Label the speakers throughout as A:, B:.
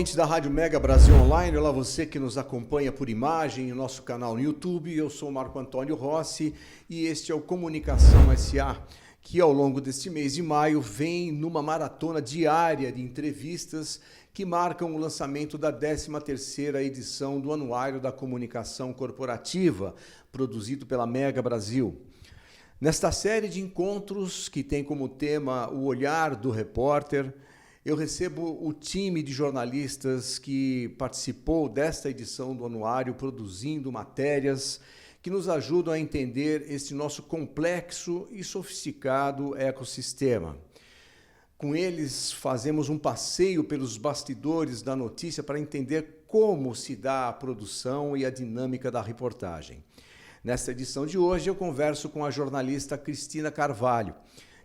A: ouvintes da Rádio Mega Brasil Online, olá você que nos acompanha por imagem em nosso canal no YouTube. Eu sou Marco Antônio Rossi e este é o Comunicação SA, que ao longo deste mês de maio vem numa maratona diária de entrevistas que marcam o lançamento da 13ª edição do Anuário da Comunicação Corporativa, produzido pela Mega Brasil. Nesta série de encontros, que tem como tema o olhar do repórter, eu recebo o time de jornalistas que participou desta edição do anuário, produzindo matérias que nos ajudam a entender esse nosso complexo e sofisticado ecossistema. Com eles, fazemos um passeio pelos bastidores da notícia para entender como se dá a produção e a dinâmica da reportagem. Nesta edição de hoje, eu converso com a jornalista Cristina Carvalho,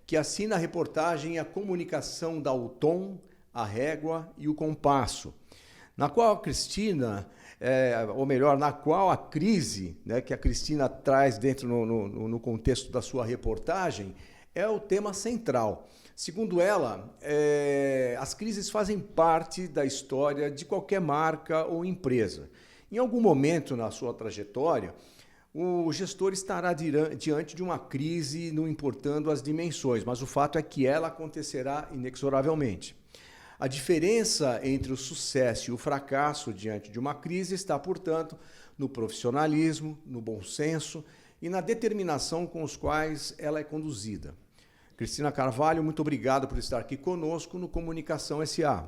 A: que assina a reportagem A Comunicação dá o Tom, a Régua e o Compasso, na qual a Cristina, na qual a crise, né, que a Cristina traz dentro no contexto da sua reportagem, é o tema central. Segundo ela, as crises fazem parte da história de qualquer marca ou empresa. Em algum momento na sua trajetória, o gestor estará diante de uma crise, não importando as dimensões, mas o fato é que ela acontecerá inexoravelmente. A diferença entre o sucesso e o fracasso diante de uma crise está, portanto, no profissionalismo, no bom senso e na determinação com os quais ela é conduzida. Cristina Carvalho, muito obrigado por estar aqui conosco no Comunicação SA.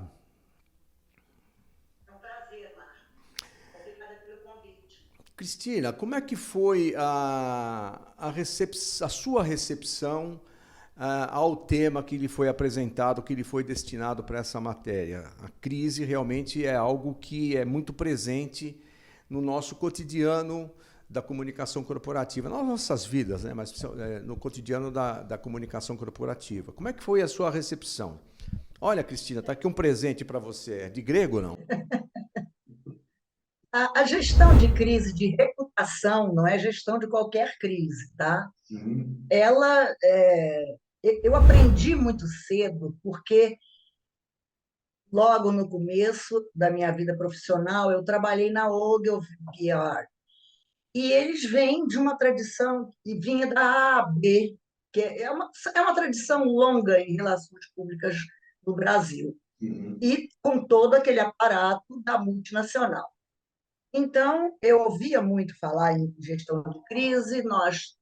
A: Cristina, como é que foi a sua recepção ao tema que lhe foi apresentado, que lhe foi destinado para essa matéria? A crise realmente é algo que é muito presente no nosso cotidiano da comunicação corporativa, nas nossas vidas, né? Mas no cotidiano da comunicação corporativa. Como é que foi a sua recepção? Olha, Cristina, está aqui um presente para você. É de grego ou não?
B: A gestão de crise de reputação não é gestão de qualquer crise, tá? Ela, eu aprendi muito cedo, porque logo no começo da minha vida profissional eu trabalhei na Ogilvy, e eles vêm de uma tradição que vinha da AAB, que é uma tradição longa em relações públicas no Brasil, e com todo aquele aparato da multinacional. Então, eu ouvia muito falar em gestão de crise, nós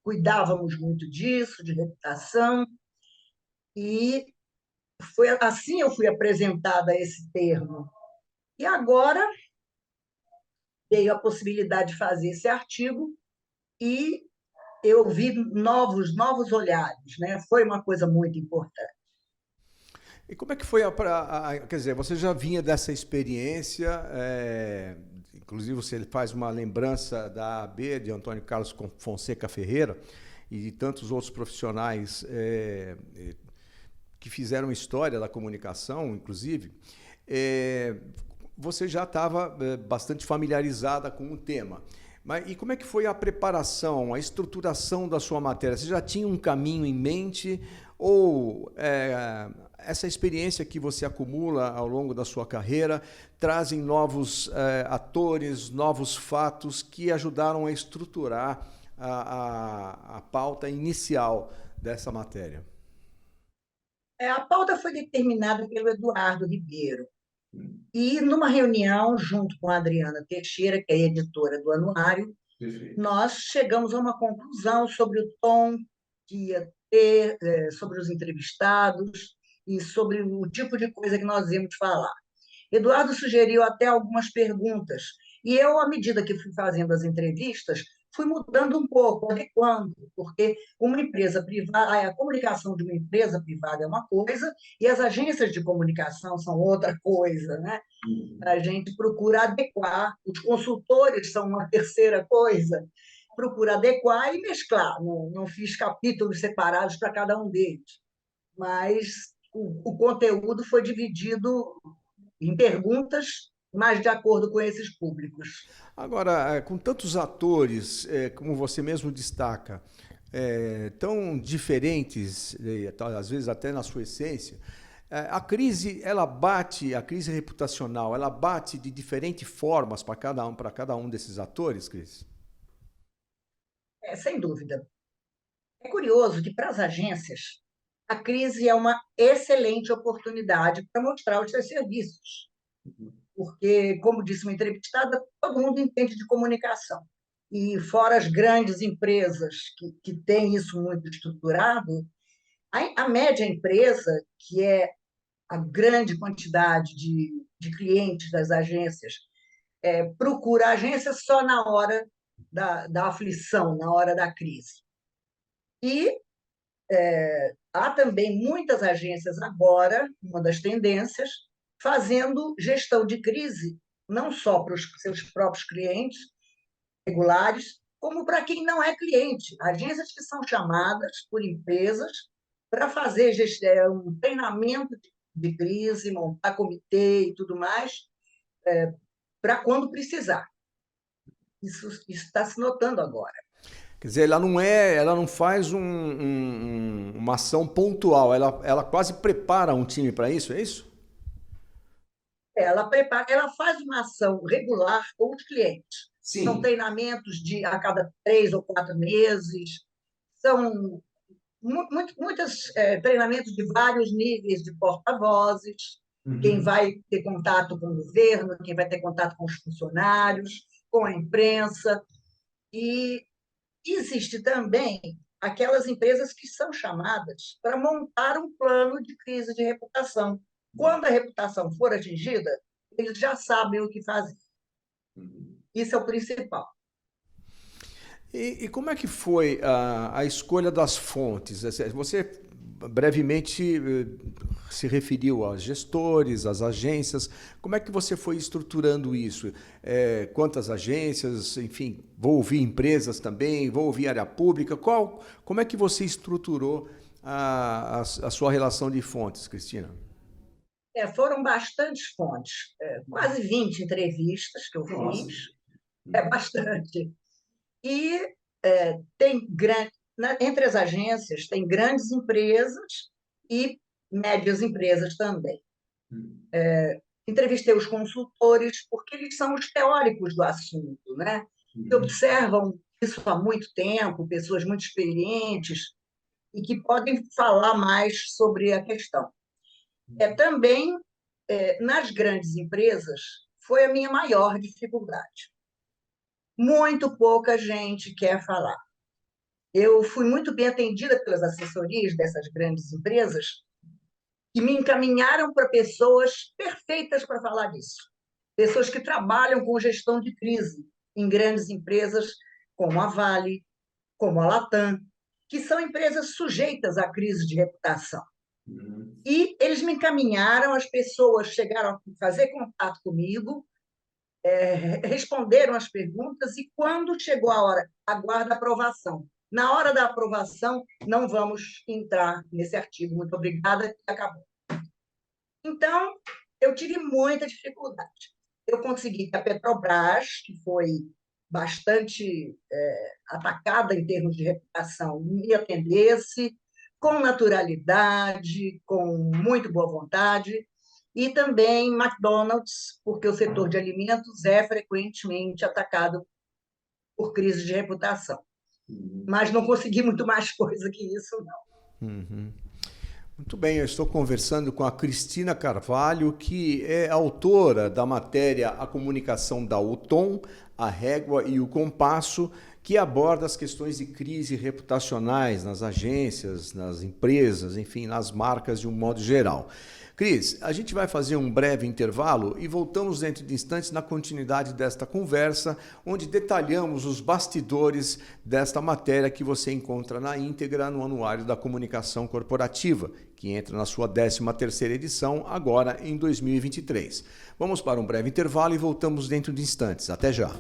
B: cuidávamos muito disso, de reputação, e foi assim eu fui apresentada a esse termo. E agora veio a possibilidade de fazer esse artigo e eu vi novos olhares, né? Foi uma coisa muito importante.
A: E como é que foi quer dizer, você já vinha dessa experiência, inclusive você faz uma lembrança da AB, de Antônio Carlos Fonseca Ferreira, e de tantos outros profissionais que fizeram história da comunicação, inclusive, você já estava bastante familiarizada com o tema. E como é que foi a preparação, a estruturação da sua matéria? Você já tinha um caminho em mente ou essa experiência que você acumula ao longo da sua carreira trazem novos atores, novos fatos que ajudaram a estruturar a pauta inicial dessa matéria?
B: A pauta foi determinada pelo Eduardo Ribeiro. E, numa reunião, junto com a Adriana Teixeira, que é editora do Anuário, nós chegamos a uma conclusão sobre o tom que ia ter, sobre os entrevistados e sobre o tipo de coisa que nós íamos falar. Eduardo sugeriu até algumas perguntas, e eu, à medida que fui fazendo as entrevistas, fui mudando um pouco, adequando, porque uma empresa privada, a comunicação de uma empresa privada é uma coisa, e as agências de comunicação são outra coisa, né? A gente procura adequar, os consultores são uma terceira coisa, procura adequar e mesclar, não fiz capítulos separados para cada um deles, mas o conteúdo foi dividido em perguntas, mas de acordo com esses públicos.
A: Agora, com tantos atores, como você mesmo destaca, tão diferentes, às vezes até na sua essência, A crise, a crise reputacional, ela bate de diferentes formas para cada um desses atores, Cris?
B: Sem dúvida. É curioso que, para as agências, a crise é uma excelente oportunidade para mostrar os seus serviços, porque, como disse uma entrevistada, todo mundo entende de comunicação. E, fora as grandes empresas que têm isso muito estruturado, a média empresa, que é a grande quantidade de clientes das agências, procura a agência só na hora da aflição, na hora da crise. E há também muitas agências agora, uma das tendências, fazendo gestão de crise, não só para os seus próprios clientes regulares, como para quem não é cliente. Agências que são chamadas por empresas para fazer um treinamento de crise, montar comitê e tudo mais, para quando precisar. Isso está se notando agora.
A: Quer dizer, ela não faz uma ação pontual, ela quase prepara um time para isso, é isso?
B: Ela faz uma ação regular com os clientes. São
A: Sim.
B: treinamentos a cada 3 ou 4 meses, são muitos treinamentos de vários níveis de porta-vozes, quem vai ter contato com o governo, quem vai ter contato com os funcionários, com a imprensa. E existe também aquelas empresas que são chamadas para montar um plano de crise de reputação. Quando a reputação for atingida, eles já sabem o que fazer. Isso é o principal.
A: E como é que foi a escolha das fontes? Você brevemente se referiu aos gestores, às agências. Como é que você foi estruturando isso? Quantas agências? Enfim, vou ouvir empresas também, vou ouvir área pública. Como é que você estruturou a sua relação de fontes, Cristina?
B: Foram bastantes fontes, quase 20 entrevistas que eu fiz, bastante. E entre as agências tem grandes empresas e médias empresas também. Entrevistei os consultores, porque eles são os teóricos do assunto, né? Que observam isso há muito tempo, pessoas muito experientes e que podem falar mais sobre a questão. Também, nas grandes empresas, foi a minha maior dificuldade. Muito pouca gente quer falar. Eu fui muito bem atendida pelas assessorias dessas grandes empresas que me encaminharam para pessoas perfeitas para falar disso. Pessoas que trabalham com gestão de crise em grandes empresas como a Vale, como a Latam, que são empresas sujeitas à crise de reputação. E eles me encaminharam, as pessoas chegaram a fazer contato comigo, responderam as perguntas e, quando chegou a hora, aguarda a aprovação. Na hora da aprovação, não vamos entrar nesse artigo. Muito obrigada, acabou. Então, eu tive muita dificuldade. Eu consegui que a Petrobras, que foi bastante atacada em termos de reputação, me atendesse com naturalidade, com muito boa vontade, e também McDonald's, porque o setor de alimentos é frequentemente atacado por crise de reputação. Mas não consegui muito mais coisa que isso, não.
A: Muito bem, eu estou conversando com a Cristina Carvalho, que é autora da matéria A Comunicação dá o Tom, a Régua e o Compasso, que aborda as questões de crise reputacionais nas agências, nas empresas, enfim, nas marcas de um modo geral. Cris, a gente vai fazer um breve intervalo e voltamos dentro de instantes na continuidade desta conversa, onde detalhamos os bastidores desta matéria que você encontra na íntegra no Anuário da Comunicação Corporativa, que entra na sua 13ª edição, agora em 2023. Vamos para um breve intervalo e voltamos dentro de instantes. Até já!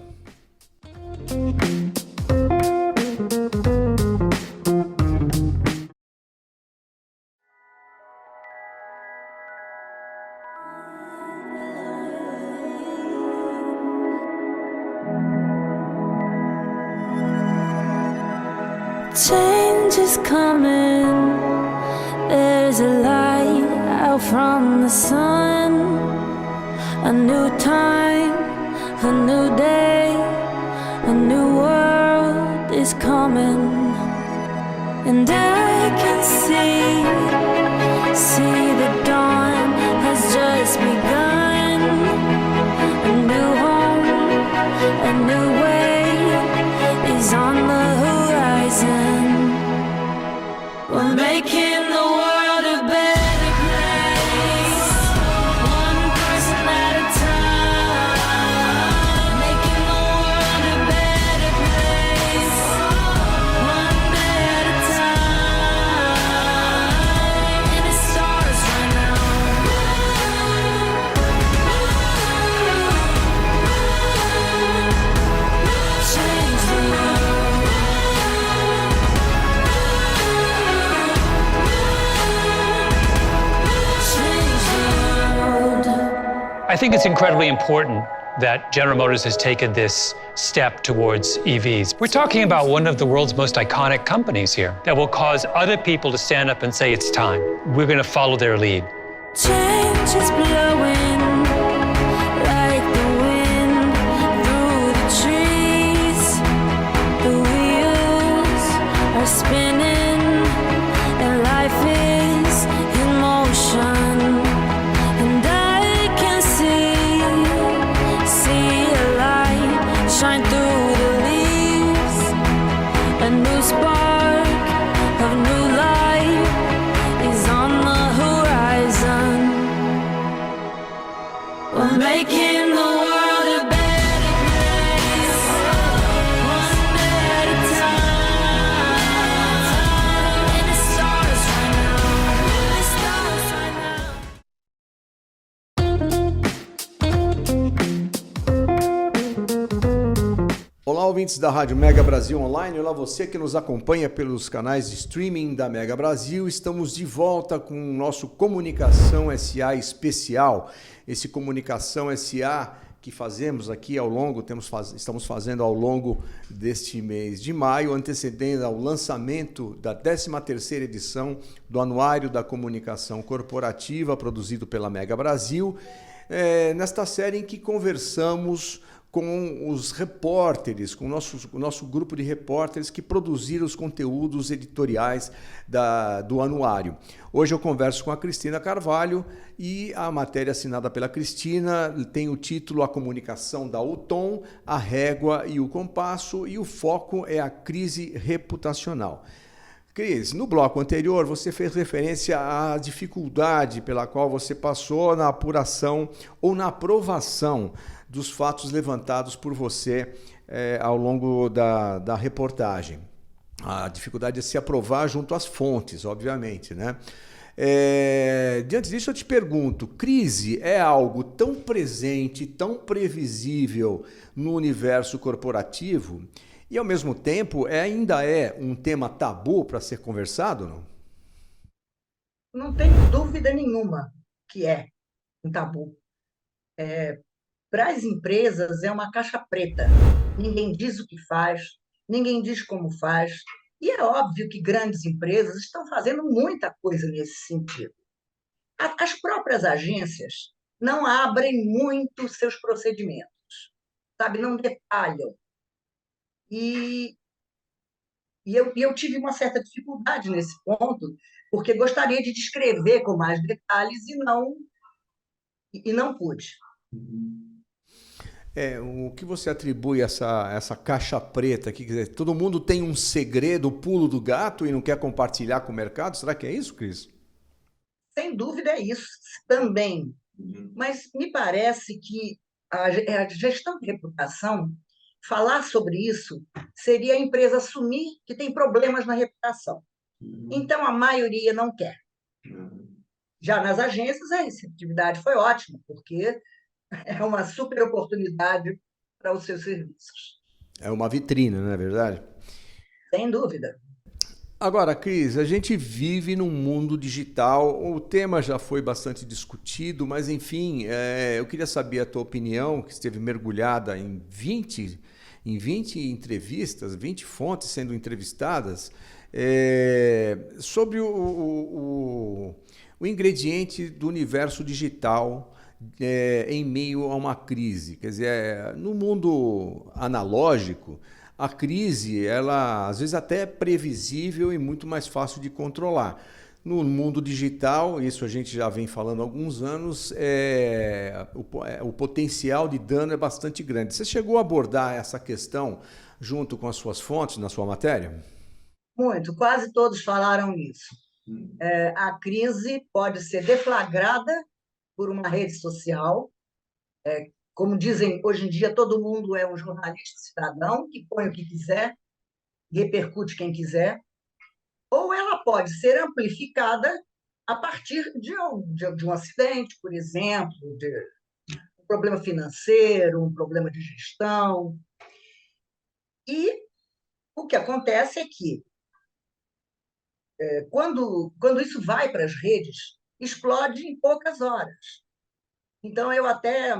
C: Change is coming, there's a light, I fall from the sun. A new time, a new day, a new world is coming. And I can see the dawn has just begun. A new home, a new way is on the horizon. We're making the world a better place, one person at a time. Making the world a better place, one day at a time. And it starts right now. Change the world. Change the world.
D: I think it's incredibly important that General Motors has taken this step towards EVs. We're talking about one of the world's most iconic companies here that will cause other people to stand up and say it's time. We're going to follow their lead.
C: Change is blowing like the wind through the trees. The wheels are spinning and life is in motion. And I can see a light shine through the leaves. A new spark of new life is on the horizon. We're making the world a better place, one day at a time. And it starts right now. It starts right now.
A: Olá, ouvintes da Rádio Mega Brasil Online. Olá, você que nos acompanha pelos canais de streaming da Mega Brasil. Estamos de volta com o nosso Comunicação SA especial. Esse Comunicação SA que fazemos aqui ao longo, estamos fazendo ao longo deste mês de maio, antecedendo ao lançamento da 13ª edição do Anuário da Comunicação Corporativa, produzido pela Mega Brasil, nesta série em que conversamos com os repórteres, com o nosso grupo de repórteres que produziram os conteúdos editoriais do anuário. Hoje eu converso com a Cristina Carvalho e a matéria assinada pela Cristina tem o título A Comunicação da Uton, a Régua e o Compasso, e o foco é a crise reputacional. Cris, no bloco anterior você fez referência à dificuldade pela qual você passou na apuração ou na aprovação dos fatos levantados por você ao longo da reportagem. A dificuldade é se aprovar junto às fontes, obviamente, né? Diante disso eu te pergunto, crise é algo tão presente, tão previsível no universo corporativo e ao mesmo tempo ainda é um tema tabu para ser conversado, não?
B: Não tenho dúvida nenhuma que é um tabu. Para as empresas é uma caixa preta. Ninguém diz o que faz, ninguém diz como faz. E é óbvio que grandes empresas estão fazendo muita coisa nesse sentido. As próprias agências não abrem muito seus procedimentos, sabe? Não detalham. E eu tive uma certa dificuldade nesse ponto, porque gostaria de descrever com mais detalhes e não pude.
A: O que você atribui a essa caixa preta aqui? Quer dizer, todo mundo tem um segredo, o pulo do gato e não quer compartilhar com o mercado? Será que é isso, Cris?
B: Sem dúvida é isso também. Mas me parece que a gestão de reputação, falar sobre isso, seria a empresa assumir que tem problemas na reputação. Então, a maioria não quer. Já nas agências, a receptividade foi ótima, porque é uma super oportunidade para os seus serviços.
A: É uma vitrine, não é verdade?
B: Sem dúvida.
A: Agora, Cris, a gente vive num mundo digital, o tema já foi bastante discutido, mas enfim, eu queria saber a tua opinião, que esteve mergulhada em 20 entrevistas, 20 fontes sendo entrevistadas, sobre o o ingrediente do universo digital em meio a uma crise. Quer dizer, no mundo analógico, a crise, ela às vezes até é previsível e muito mais fácil de controlar. No mundo digital, isso a gente já vem falando há alguns anos, o potencial de dano é bastante grande. Você chegou a abordar essa questão junto com as suas fontes na sua matéria?
B: Muito, quase todos falaram nisso. A crise pode ser deflagrada por uma rede social. Como dizem, hoje em dia todo mundo é um jornalista cidadão que põe o que quiser, repercute quem quiser, ou ela pode ser amplificada a partir de um acidente, por exemplo, de um problema financeiro, um problema de gestão. E o que acontece é que, quando isso vai para as redes, explode em poucas horas. Então, eu até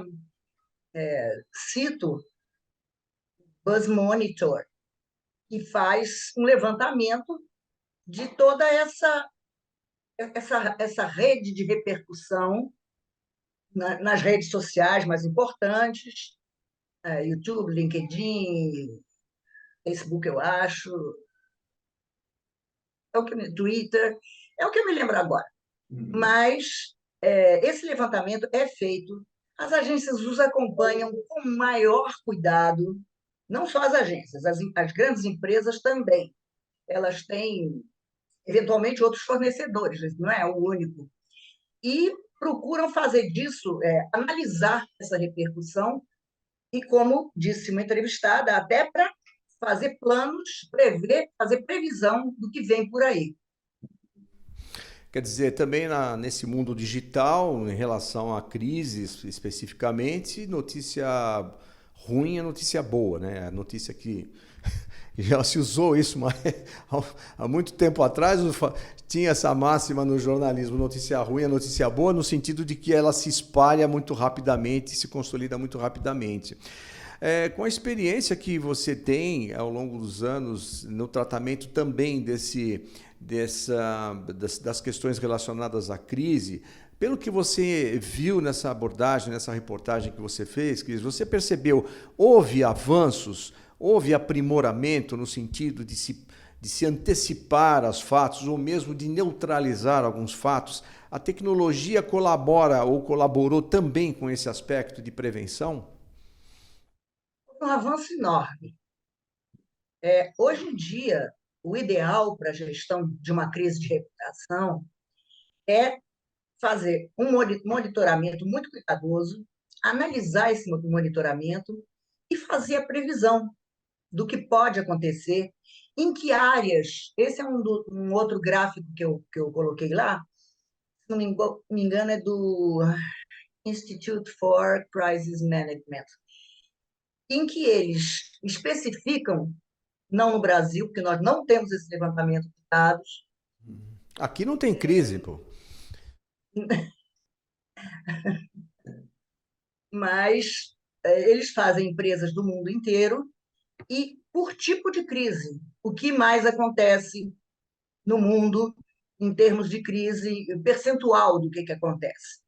B: cito o Buzz Monitor, que faz um levantamento de toda essa rede de repercussão nas redes sociais mais importantes, YouTube, LinkedIn, Facebook, eu acho, Twitter, é o que eu me lembro agora. Mas esse levantamento é feito, as agências os acompanham com maior cuidado, não só as agências, as grandes empresas também. Elas têm, eventualmente, outros fornecedores, não é o único. E procuram fazer disso, analisar essa repercussão e, como disse uma entrevistada, até para fazer planos, fazer previsão do que vem por aí.
A: Quer dizer, também nesse mundo digital, em relação à crise especificamente, notícia ruim é notícia boa, né? A notícia que já se usou isso, mas há muito tempo atrás tinha essa máxima no jornalismo, notícia ruim é notícia boa, no sentido de que ela se espalha muito rapidamente, se consolida muito rapidamente. Com a experiência que você tem ao longo dos anos no tratamento também das questões relacionadas à crise, pelo que você viu nessa abordagem, nessa reportagem que você fez, Cris, você percebeu, houve avanços, houve aprimoramento no sentido de se antecipar aos fatos ou mesmo de neutralizar alguns fatos? A tecnologia colabora ou colaborou também com esse aspecto de prevenção?
B: Um avanço enorme. Hoje em dia, o ideal para a gestão de uma crise de reputação é fazer um monitoramento muito cuidadoso, analisar esse monitoramento e fazer a previsão do que pode acontecer, em que áreas. Esse é um outro gráfico que eu coloquei lá, se não me engano, é do Institute for Crisis Management, em que eles especificam, não no Brasil, porque nós não temos esse levantamento de dados.
A: Aqui não tem crise, pô.
B: Mas eles fazem empresas do mundo inteiro e por tipo de crise. O que mais acontece no mundo em termos de crise, percentual do que acontece.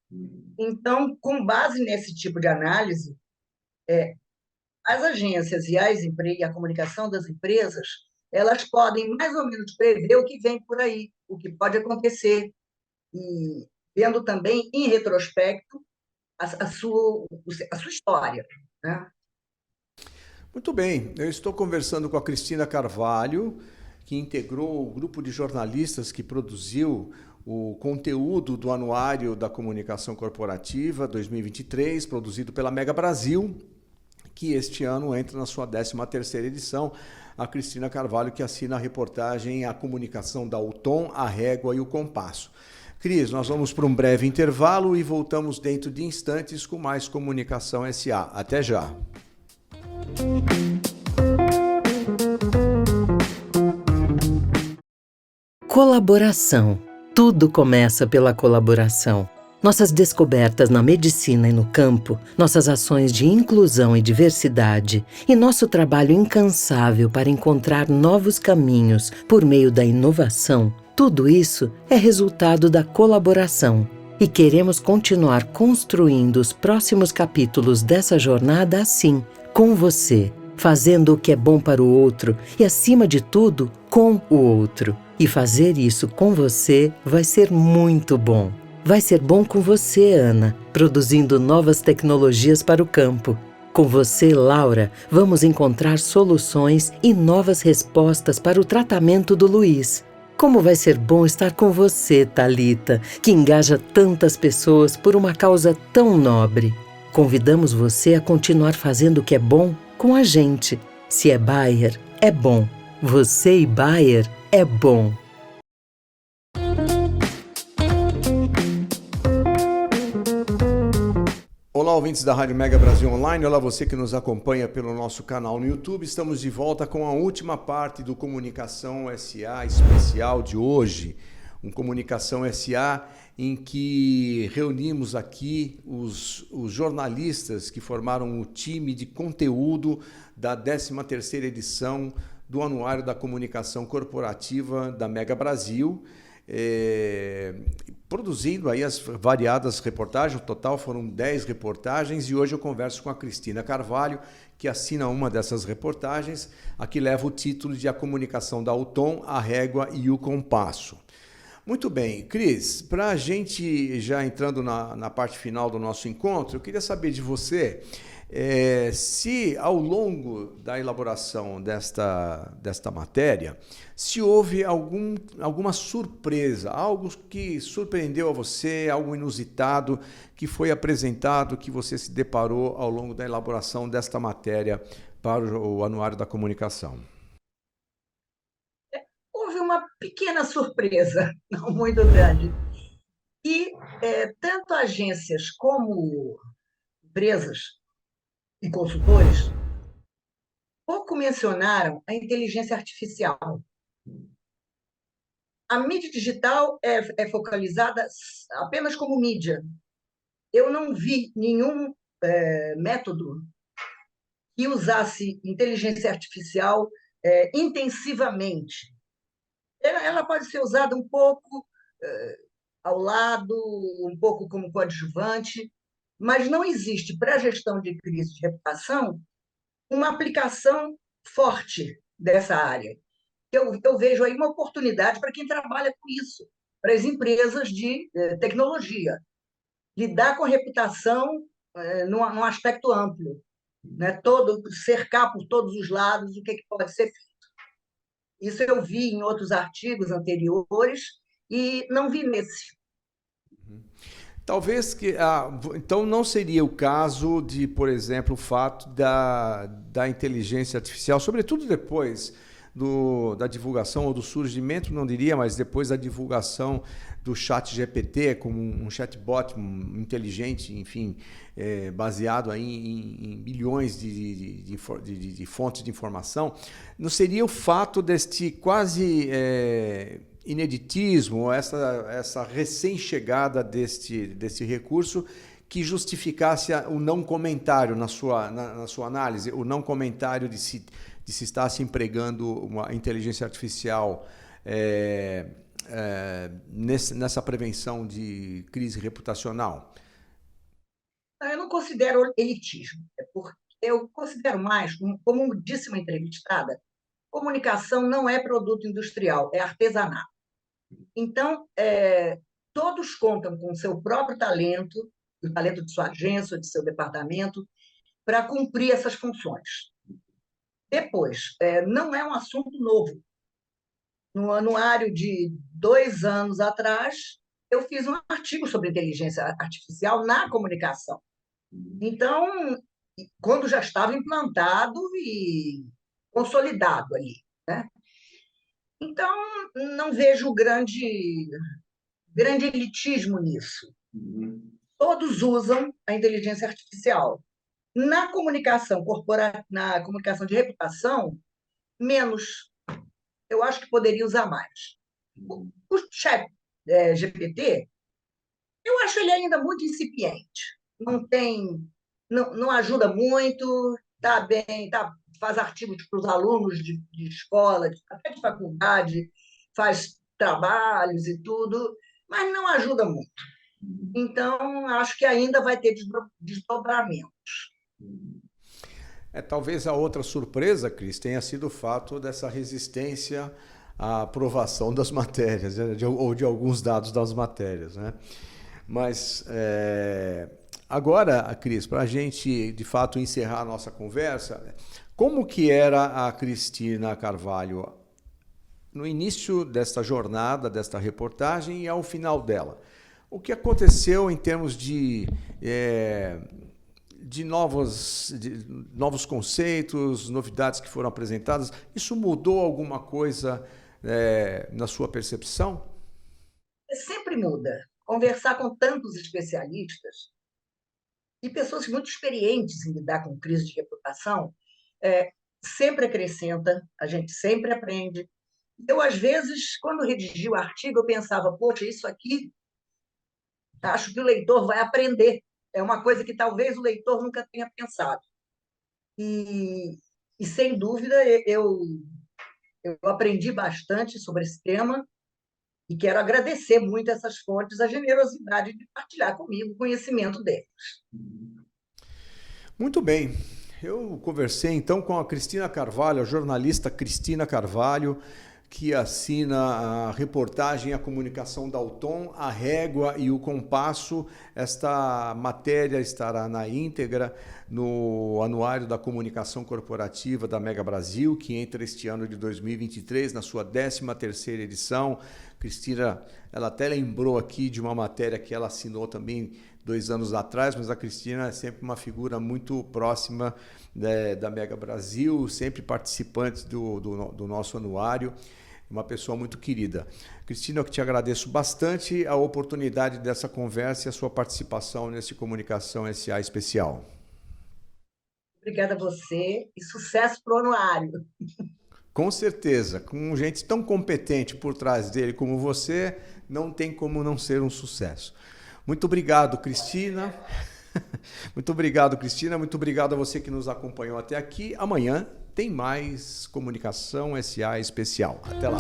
B: Então, com base nesse tipo de análise, as agências e a comunicação das empresas, elas podem mais ou menos prever o que vem por aí, o que pode acontecer, e vendo também, em retrospecto, a sua história, né?
A: Muito bem, eu estou conversando com a Cristina Carvalho, que integrou o grupo de jornalistas que produziu o conteúdo do Anuário da Comunicação Corporativa 2023, produzido pela Mega Brasil, que este ano entra na sua 13ª edição. A Cristina Carvalho, que assina a reportagem A Comunicação dá o Tom, a Régua e o Compasso. Cris, nós vamos para um breve intervalo e voltamos dentro de instantes com mais Comunicação S.A. Até já!
E: Colaboração. Tudo começa pela colaboração. Nossas descobertas na medicina e no campo, nossas ações de inclusão e diversidade e nosso trabalho incansável para encontrar novos caminhos por meio da inovação Tudo isso é resultado da colaboração e queremos continuar construindo os próximos capítulos dessa jornada assim, com você, fazendo o que é bom para o outro e, acima de tudo, com o outro. E fazer isso com você vai ser muito bom. Vai ser bom com você, Ana, produzindo novas tecnologias para o campo. Com você, Laura, vamos encontrar soluções e novas respostas para o tratamento do Luiz. Como vai ser bom estar com você, Thalita, que engaja tantas pessoas por uma causa tão nobre. Convidamos você a continuar fazendo o que é bom com a gente. Se é Bayer, é bom. Você e Bayer é bom.
A: Olá, ouvintes da Rádio Mega Brasil Online. Olá, você que nos acompanha pelo nosso canal no YouTube. Estamos de volta com a última parte do Comunicação SA especial de hoje. Um Comunicação SA em que reunimos aqui os jornalistas que formaram o time de conteúdo da 13ª edição do Anuário da Comunicação Corporativa da Mega Brasil, produzindo aí as variadas reportagens. O total foram 10 reportagens e hoje eu converso com a Cristina Carvalho, que assina uma dessas reportagens, a que leva o título de A Comunicação da Tom, a Régua e o Compasso. Muito bem, Cris, para a gente já entrando na parte final do nosso encontro, eu queria saber de você se ao longo da elaboração desta matéria, se houve alguma surpresa, algo que surpreendeu a você, algo inusitado que foi apresentado, que você se deparou ao longo da elaboração desta matéria para o Anuário da Comunicação.
B: Houve uma pequena surpresa, não muito grande. E tanto agências como empresas e consultores pouco mencionaram a inteligência artificial. A mídia digital é focalizada apenas como mídia. Eu não vi nenhum método que usasse inteligência artificial intensivamente. Ela pode ser usada um pouco ao lado, um pouco como coadjuvante, mas não existe para a gestão de crise de reputação uma aplicação forte dessa área. Eu vejo aí uma oportunidade para quem trabalha com isso, para as empresas de tecnologia. Lidar com reputação num aspecto amplo, né? Cercar por todos os lados o que pode ser feito. Isso eu vi em outros artigos anteriores e não vi nesse.
A: Talvez então não seria o caso de, por exemplo, o fato da inteligência artificial, sobretudo depois da divulgação ou do surgimento, não diria, mas depois da divulgação do chat GPT como um chatbot inteligente, enfim, baseado aí em milhões de fontes de informação, não seria o fato deste quase ineditismo, essa recém-chegada desse recurso que justificasse o não comentário na sua análise, o não comentário de se estar se empregando uma inteligência artificial nessa prevenção de crise reputacional?
B: Eu não considero elitismo, porque eu considero mais, como disse uma entrevistada, comunicação não é produto industrial, é artesanato. Então, todos contam com o seu próprio talento, o talento de sua agência, de seu departamento, para cumprir essas funções. Depois, não é um assunto novo. No anuário de 2 anos atrás, eu fiz um artigo sobre inteligência artificial na comunicação. Então, quando já estava implantado e consolidado ali, né? Então, não vejo grande elitismo nisso. Todos usam a inteligência artificial. Na comunicação na comunicação de reputação, menos. Eu acho que poderia usar mais. O chat GPT, eu acho ele ainda muito incipiente. Não ajuda muito, tá bem, faz artigos para os alunos de escola, até de faculdade, faz trabalhos e tudo, mas não ajuda muito. Então, acho que ainda vai ter desdobramento.
A: Talvez a outra surpresa, Cris, tenha sido o fato dessa resistência à aprovação das matérias, ou de alguns dados das matérias, né? Mas agora, Cris, para a gente de fato encerrar a nossa conversa, como que era a Cristina Carvalho no início desta jornada, desta reportagem e ao final dela? O que aconteceu em termos de novos conceitos, novidades que foram apresentadas? Isso mudou alguma coisa na sua percepção?
B: Sempre muda. Conversar com tantos especialistas e pessoas muito experientes em lidar com crise de reputação sempre acrescenta, a gente sempre aprende. Eu, às vezes, quando redigi o artigo, eu pensava, poxa, isso aqui, acho que o leitor vai aprender. É uma coisa que talvez o leitor nunca tenha pensado. E sem dúvida, eu aprendi bastante sobre esse tema e quero agradecer muito a essas fontes a generosidade de partilhar comigo o conhecimento deles.
A: Muito bem. Eu conversei então com a Cristina Carvalho, a jornalista Cristina Carvalho, que assina a reportagem A Comunicação Dalton, A Régua e o Compasso. Esta matéria estará na íntegra no Anuário da Comunicação Corporativa da Mega Brasil, que entra este ano de 2023 na sua 13ª edição. Cristina, ela até lembrou aqui de uma matéria que ela assinou também 2 anos atrás, mas a Cristina é sempre uma figura muito próxima da Mega Brasil, sempre participante do nosso anuário, uma pessoa muito querida. Cristina, eu te agradeço bastante a oportunidade dessa conversa e a sua participação nesse Comunicação SA especial.
B: Obrigada a você e sucesso para o anuário.
A: Com certeza, com gente tão competente por trás dele como você, não tem como não ser um sucesso. Muito obrigado, Cristina. Muito obrigado, Cristina. Muito obrigado a você que nos acompanhou até aqui. Amanhã tem mais Comunicação SA especial. Até lá.